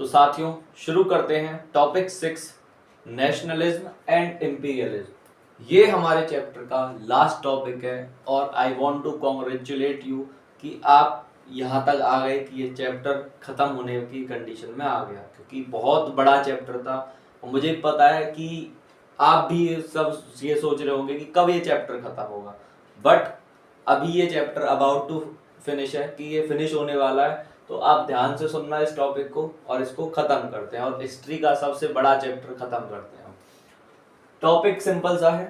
तो साथियों शुरू करते हैं टॉपिक 6 नेशनलिज्म एंड इंपीरियलिज्म। ये हमारे चैप्टर का लास्ट टॉपिक है और I want to congratulate you कि आप यहाँ तक आ गए कि ये चैप्टर खत्म होने की कंडीशन में आ गया, क्योंकि बहुत बड़ा चैप्टर था और मुझे पता है कि आप भी सब ये सोच रहे होंगे कि कब ये चैप्टर खत्म होगा, बट अभी ये चैप्टर अबाउट टू फिनिश है कि ये फिनिश होने वाला है। तो आप ध्यान से सुनना इस टॉपिक को और इसको खत्म करते हैं और हिस्ट्री का सबसे बड़ा चैप्टर खत्म करते हैं। टॉपिक सिंपल सा है,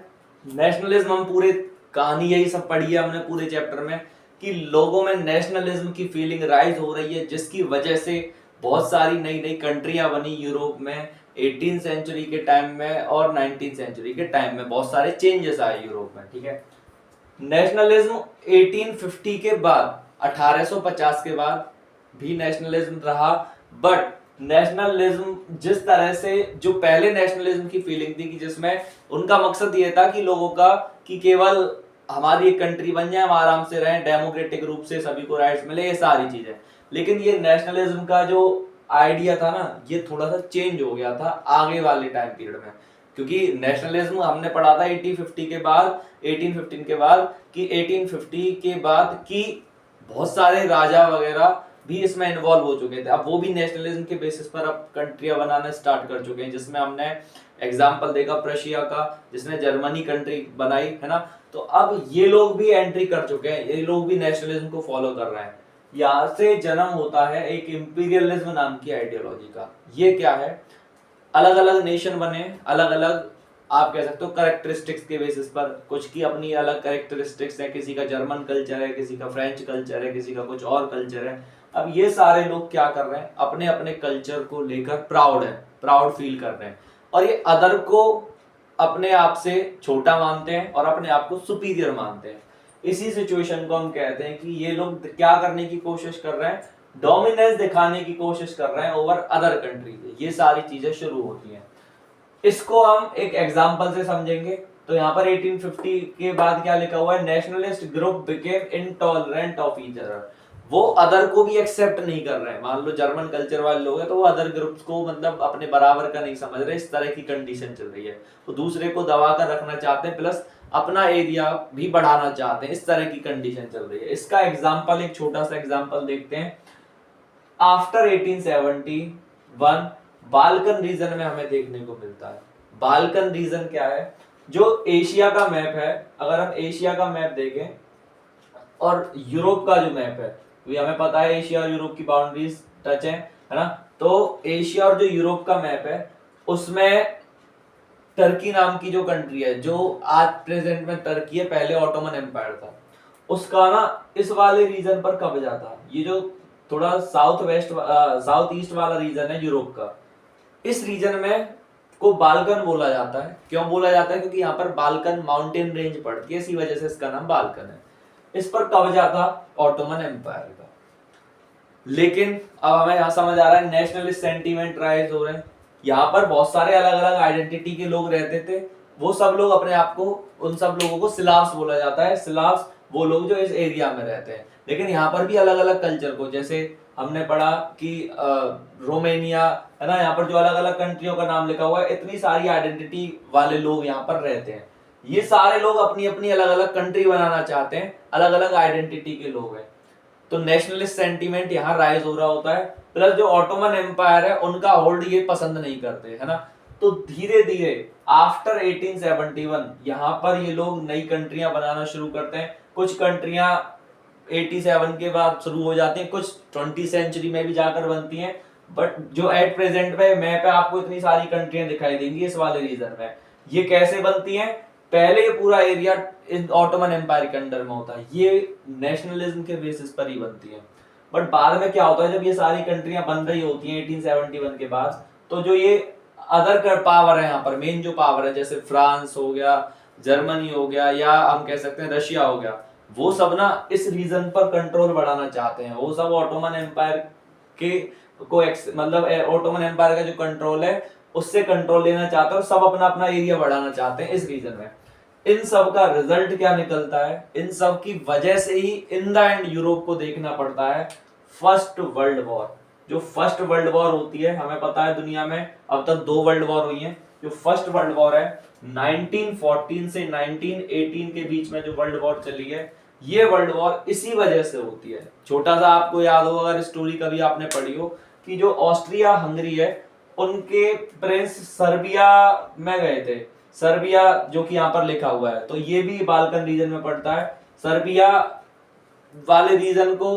नेशनलिज्म। हम पूरे कहानी यही सब पढ़ी है हमने पूरे चैप्टर में कि लोगों में नेशनलिज्म की फीलिंग राइज हो रही है, जिसकी वजह से बहुत सारी नई नई कंट्रियां बनी यूरोप में 18वीं सेंचुरी के टाइम में और 19वीं सेंचुरी के टाइम में बहुत सारे चेंजेस आए यूरोप में। ठीक है, नेशनलिज्म 1850 के बाद 1850 के बाद भी नेशनलिज्म रहा, बट नेशनलिज्म जिस तरह से जो पहले नेशनलिज्म की फीलिंग थी कि जिसमें उनका मकसद ये था कि लोगों का कि केवल हमारी एक कंट्री बन जाए, हम आराम से रहें, डेमोक्रेटिक रूप से सभी को राइट्स मिले, ये सारी चीजें। लेकिन ये नेशनलिज्म का जो आइडिया था ना, ये थोड़ा सा चेंज हो गया था आगे वाले टाइम पीरियड में, क्योंकि नेशनलिज्म हमने पढ़ा था 1850 के बाद 1815 के बाद कि 1850 के बाद कि बहुत सारे राजा वगैरह भी इसमें इन्वॉल्व हो चुके थे। अब वो भी नेशनलिज्म के बेसिस पर अब कंट्रियां बनाना स्टार्ट कर चुके हैं, जिसमें हमने एग्जांपल देखा प्रशिया का, जिसने जर्मनी कंट्री बनाई है ना। तो अब ये लोग भी एंट्री कर चुके हैं, ये लोग भी नेशनलिज्म को फॉलो कर रहे हैं। यहाँ से जन्म होता है एक इंपीरियलिज्म नाम की आइडियोलॉजी का। ये क्या है, अलग अलग नेशन बने, अलग अलग आप कह सकते हो कैरेक्टरिस्टिक्स के बेसिस पर, कुछ की अपनी अलग कैरेक्टरिस्टिक्स है, किसी का जर्मन कल्चर है, किसी का फ्रेंच कल्चर है, किसी का कुछ और कल्चर है। अब ये सारे लोग क्या कर रहे हैं, अपने अपने कल्चर को लेकर प्राउड फील कर रहे हैं और ये अदर को अपने आप से छोटा मानते हैं और अपने आप को सुपीरियर मानते हैं। इसी सिचुएशन को हम कहते हैं कि ये लोग क्या करने की कोशिश कर रहे हैं, डोमिनेंस दिखाने की कोशिश कर रहे हैं ओवर अदर कंट्री। ये सारी चीजें शुरू होती हैं। इसको हम एक एग्जांपल से समझेंगे। तो यहाँ पर 1850 के बाद क्या लिखा हुआ है, nationalist group became intolerant of each other. वो अदर को भी एक्सेप्ट नहीं कर रहे हैं। मान लो जर्मन कल्चर वाले लोग हैं तो वो अदर ग्रुप्स को मतलब अपने बराबर का नहीं समझ रहे, इस तरह की कंडीशन चल रही है। तो दूसरे को दबा कर रखना चाहते हैं, प्लस अपना एरिया भी बढ़ाना चाहते हैं, इस तरह की कंडीशन चल रही है। इसका एग्जाम्पल, एक छोटा सा एग्जाम्पल देखते हैं। आफ्टर 1871 बाल्कन रीजन में हमें देखने को मिलता है। बाल्कन रीजन क्या है, जो एशिया का मैप है, अगर हम एशिया का मैप देखें और यूरोप का जो मैप है, तो हमें पता है एशिया और यूरोप की बाउंड्रीज टच है ना। तो एशिया और जो यूरोप का मैप है उसमें टर्की नाम की जो कंट्री है, जो आज प्रेजेंट में टर्की है, पहले ऑटोमन एम्पायर था, उसका ना इस वाले रीजन पर कब्जा था। ये जो थोड़ा साउथ ईस्ट वाला रीजन है यूरोप का, इस रीजन में को बाल्कन बोला जाता है। क्यों बोला जाता है, क्योंकि यहाँ पर बाल्कन माउंटेन रेंज पड़ती है, इसी वजह से इसका नाम बाल्कन है। इस पर कब्जा था ऑटोमन एम्पायर का। लेकिन अब हमें यहाँ समझ आ रहा है नेशनलिस्ट सेंटीमेंट राइज हो रहे हैं। यहाँ पर बहुत सारे अलग अलग आइडेंटिटी के लोग रहते थे, वो सब लोग अपने आप को, उन सब लोगों को स्लाव्स बोला जाता है। स्लाव्स वो लोग जो इस एरिया में रहते हैं। लेकिन यहाँ पर भी अलग अलग कल्चर को, जैसे हमने पढ़ा कि रोमेनिया है ना, यहाँ पर जो अलग अलग कंट्रियों का नाम लिखा हुआ है, इतनी सारी आइडेंटिटी वाले लोग यहाँ पर रहते हैं। ये सारे लोग अपनी अपनी अलग अलग कंट्री बनाना चाहते हैं, अलग अलग आइडेंटिटी के लोग हैं। तो नेशनलिस्ट सेंटीमेंट यहाँ राइज हो रहा होता है, प्लस जो ऑटोमन एम्पायर है उनका होल्ड ये पसंद नहीं करते है ना। तो धीरे धीरे आफ्टर 1871 यहाँ पर ये लोग नई कंट्रियां बनाना शुरू करते हैं। कुछ कंट्रियां 87 के बाद शुरू हो जाती हैं, कुछ 20वीं सेंचुरी में भी जाकर बनती हैं, बट जो एट प्रेजेंट में मैप पे आपको इतनी सारी कंट्रियां दिखाई देंगी इस वाले रीजन में। ये कैसे बनती हैं, पहले ये पूरा एरिया ऑटोमन एम्पायर के अंडर में होता है, ये नेशनलिज्म के बेसिस पर ही बनती है। बट बाद में क्या होता है, जब ये सारी कंट्रियां बन रही होती हैं 1871 के बाद, तो जो ये अदर पावर है, यहाँ पर मेन जो पावर है, जैसे फ्रांस हो गया, जर्मनी हो गया, या हम कह सकते हैं रशिया हो गया, वो सब ना इस रीजन पर कंट्रोल बढ़ाना चाहते हैं। वो सब ऑटोमन एम्पायर के को मतलब ऑटोमन एम्पायर का जो कंट्रोल है उससे कंट्रोल लेना चाहते हैं और सब अपना अपना एरिया बढ़ाना चाहते हैं इस रीजन में। इन सब का रिजल्ट क्या निकलता है, इन सब की वजह से ही इन द एंड यूरोप को देखना पड़ता है फर्स्ट वर्ल्ड वॉर, जो फर्स्ट वर्ल्ड वॉर होती है, हमें पता है दुनिया में अब तक 2 वर्ल्ड वॉर हुई हैं। जो फर्स्ट वर्ल्ड वॉर है 1914 से 1918 के बीच में जो वर्ल्ड वॉर चली है, ये वर्ल्ड वॉर इसी वजह से होती है। छोटा सा आपको याद हो अगर स्टोरी कभी आपने पढ़ी हो कि जो ऑस्ट्रिया हंगरी है उनके प्रिंस सर्बिया में गए थे। सर्बिया जो कि यहाँ पर लिखा हुआ है, तो ये भी बाल्कन रीजन में पड़ता है। सर्बिया वाले रीजन को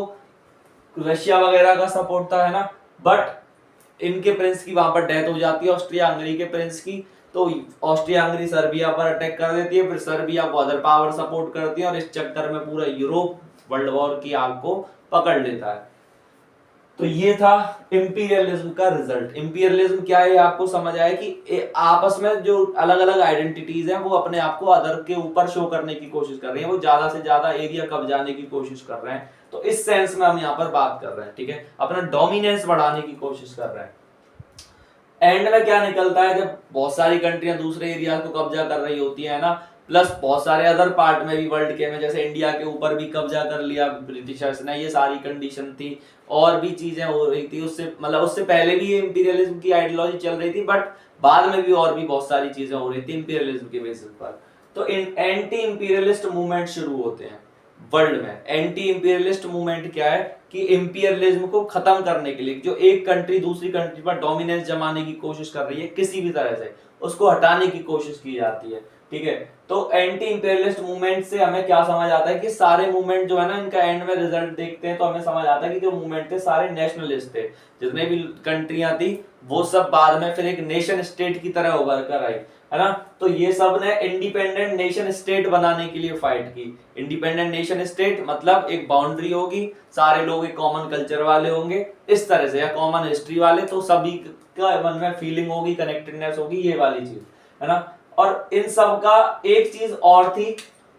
रशिया वगैरह का सपोर्ट था, है ना, बट इनके प्रिंस की वहां पर डेथ हो जाती है, ऑस्ट्रिया हंगरी के प्रिंस की। तो ऑस्ट्रिया हंगरी सर्बिया पर अटैक कर देती है, फिर सर्बिया को अदर पावर सपोर्ट करती है और इस चक्कर में पूरा यूरोप वर्ल्ड वॉर की आग को पकड़ लेता है। तो ये था इंपीरियलिज्म का रिजल्ट। इंपीरियलिज्म क्या है आपको समझ आया कि आपस में जो अलग अलग आइडेंटिटीज हैं वो अपने आप को अदर के ऊपर शो करने की कोशिश कर रही है, वो ज्यादा से ज्यादा एरिया कब्जाने की कोशिश कर रहे हैं। तो इस सेंस में हम यहाँ पर बात कर रहे हैं, ठीक है, अपना डोमिनेंस बढ़ाने की कोशिश कर रहे हैं। एंड में क्या निकलता है, जब बहुत सारी कंट्रियां दूसरे एरिया को कब्जा कर रही होती है ना, प्लस बहुत सारे अदर पार्ट में भी वर्ल्ड के में, जैसे इंडिया के ऊपर भी कब्जा कर लिया ब्रिटिशर्स ने, ये सारी कंडीशन थी। और भी चीजें हो रही थी उससे, मतलब उससे पहले भी ये इंपीरियलिज्म की आइडियोलॉजी चल रही थी, बट बाद में भी और भी बहुत सारी चीजें हो रही थी इंपीरियलिज्म के बेसिस पर। तो एंटी इंपीरियलिस्ट मूवमेंट शुरू होते हैं वर्ल्ड में। एंटी इंपीरियलिस्ट मूवमेंट क्या है कि इंपीरियलिज्म को खत्म करने के लिए, जो एक कंट्री दूसरी कंट्री पर डोमिनेंस जमाने की कोशिश कर रही है किसी भी तरह से, उसको हटाने की कोशिश की जाती है, ठीक है। तो एंटी इंपीरियलिस्ट मूवमेंट से हमें क्या समझ आता है कि सारे मूवमेंट जो है ना, इनका एंड में रिजल्ट देखते हैं तो हमें समझ आता है कि जो मूवमेंट थे सारे नेशनलिस्ट थे। जितने भी कंट्रियां थी वो सब बाद में फिर एक नेशन स्टेट की तरह उभर कर आई, है ना। तो ये सब ने इंडिपेंडेंट नेशन स्टेट बनाने के लिए फाइट की। इंडिपेंडेंट नेशन स्टेट मतलब एक बाउंड्री होगी, सारे लोग एक कॉमन कल्चर वाले होंगे इस तरह से, या कॉमन हिस्ट्री वाले, तो सभी का मन में फीलिंग होगी, कनेक्टेडनेस होगी, ये वाली चीज, है ना। और इन सब का एक चीज और थी,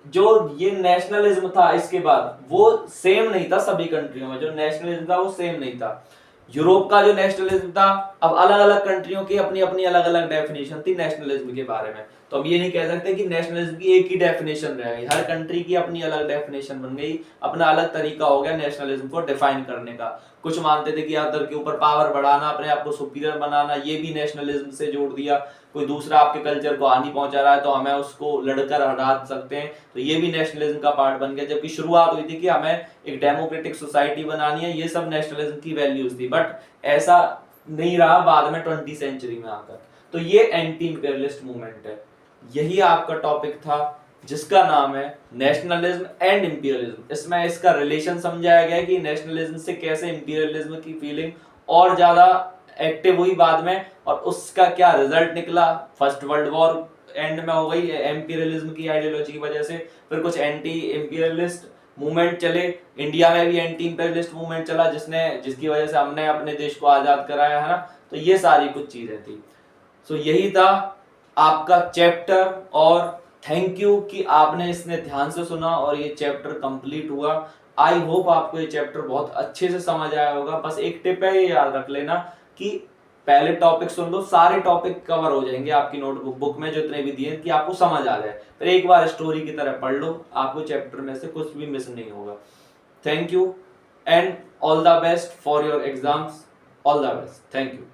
जो ये नेशनलिज्म था इसके बाद वो सेम नहीं था सभी कंट्रियों में। जो नेशनलिज्म था वो सेम नहीं था। यूरोप का जो नेशनलिज्म था, अब अलग अलग कंट्रियों की अपनी अपनी अलग अलग डेफिनेशन थी नेशनलिज्म के बारे में। तो अब ये नहीं कह सकते कि नेशनलिज्म की एक ही डेफिनेशन रह गई, हर कंट्री की अपनी अलग डेफिनेशन बन गई, अपना अलग तरीका हो गया नेशनलिज्म को डिफाइन करने का। कुछ मानते थे कि अदर के ऊपर पावर बढ़ाना, अपने आप को सुपीरियर बनाना, ये भी नेशनलिज्म से जोड़ दिया। कोई दूसरा आपके कल्चर को हानि पहुंचा रहा है तो हमें उसको लड़कर हटा सकते हैं, तो ये भी नेशनलिज्म का पार्ट बन गया। जबकि शुरुआत हुई थी कि हमें एक डेमोक्रेटिक सोसाइटी बनानी है, ये सब नेशनलिज्म की वैल्यूज थी, बट ऐसा नहीं रहा बाद में 20वीं सेंचुरी में आकर। तो ये एंटी इंपीरियलिस्ट मूवमेंट है। यही आपका टॉपिक था जिसका नाम है नेशनलिज्म एंड इंपीरियलिज्म। इसमें इसका रिलेशन समझाया गया है कि नेशनलिज्म से कैसे इंपीरियलिज्म की फीलिंग और ज्यादा एक्टिव हुई बाद में, और उसका क्या रिजल्ट निकला। फर्स्ट वर्ल्ड वॉर एंड में हो गई इंपीरियलिज्म की आइडियोलॉजी की वजह से, फिर कुछ एंटी इंपीरियलिस्ट मूवमेंट चले, इंडिया में भी एंटी इंपीरियलिस्ट मूवमेंट चला जिसकी वजह से हमने अपने देश को आजाद कराया, है ना। तो ये सारी कुछ चीजें थी। सो यही था आपका चैप्टर, और थैंक यू कि आपने इसने ध्यान से सुना और ये चैप्टर कंप्लीट हुआ। आई होप आपको ये चैप्टर बहुत अच्छे से समझ आया होगा। बस एक टिप है, ये याद रख लेना कि पहले टॉपिक सुन लो, सारे टॉपिक कवर हो जाएंगे आपकी नोटबुक बुक में जितने भी दिए, कि आपको समझ आ जाए। फिर एक बार स्टोरी की तरह पढ़ लो, आपको चैप्टर में से कुछ भी मिस नहीं होगा। Thank you and all the best for your exams. All the best. Thank you.